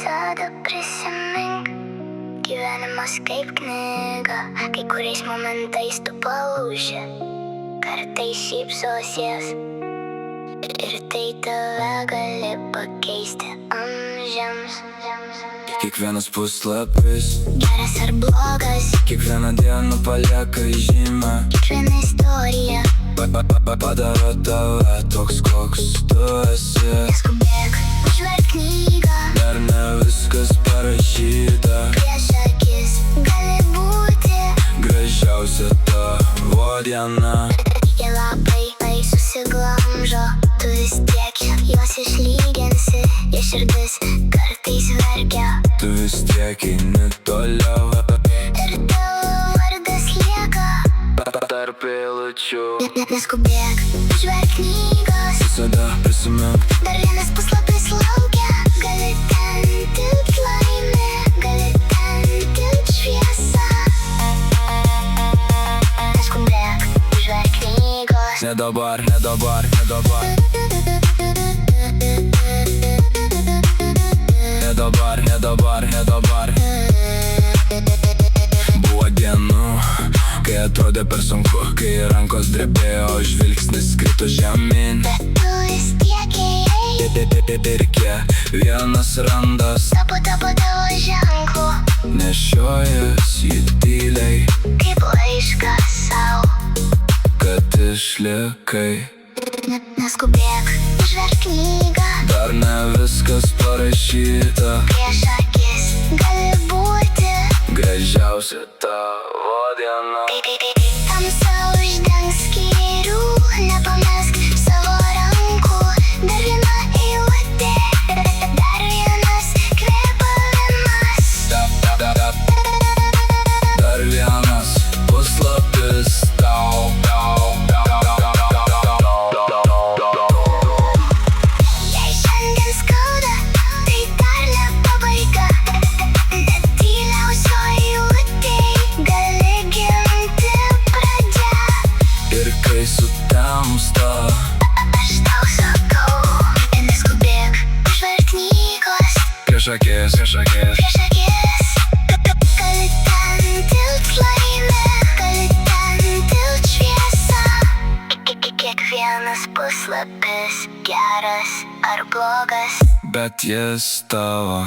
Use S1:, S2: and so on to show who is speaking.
S1: visada prisimink. Gyvenimas kaip knyga, kai kuriais momentais tu palūši, kartais šypsosies, ir tai tave gali pakeisti amžiams.
S2: Kiekvienas puslapis,
S1: Geras ar blogas,
S2: kiekvieną dieną palieka žymę.
S1: kiekviena istorija.
S2: Padaro tave toks, koks tu esi.
S1: Neskubėk, užverk knygą,
S2: Dar ne viskas parašyta.
S1: prieš akis gali būti.
S2: Gražiausia tavo diena.
S1: Tie lapai, tai susiglamžo, tu vis tiek juos išlyginsi. Jie širdis kartais verkia,
S2: Tu vis tiek eini toliau.
S1: ir tavo vardas lieka.
S2: Tarp eilučių
S1: Neskubėk, užverk knygos,
S2: visada prisimink.
S1: dar vienas puslapis laukia. Gali ten tilpt laimė, gali ten tilpt šviesa. Neskubėk, užverk knygos.
S2: Ne dabar, ne dabar, ne dabar. Ne dabar, ne dabar, ne dabar. Buvo dienų, kai atrodė per sunku, kai rankos drebėjo, žvilgsnis krito žemyn.
S1: Bet tu vis tiek ėjai,
S2: Ir kiekvienas randas
S1: tapo tavo ženklu,
S2: nešiojas jį tyliai,
S1: kaip laišką sau.
S2: kad išlikai.
S1: Neskubėk, užverk knygą,
S2: Dar ne viskas parašyta.
S1: prieš akis gali būti.
S2: Gražiausia tavo diena.
S1: Tamsa uždengs skyrių, nepamesk savo rankų. Dar viena eilutė, dar vienas kvėpavimas.
S2: Dar vienas puslapis tau.
S1: Jei šiandien skauda, tai dar ne pabaiga. Net tyliausioj eilutėj gali gimti pradžia.
S2: Ir kai sutemsta,
S1: Aš tau sakau, neskubėk, užverk knygos,
S2: prieš akis, prieš akis.
S1: prieš akis. Gali ten tilpt laimė, gali ten tilpt šviesa. Kiekvienas puslapis geras ar blogas,
S2: Bet jis tavo.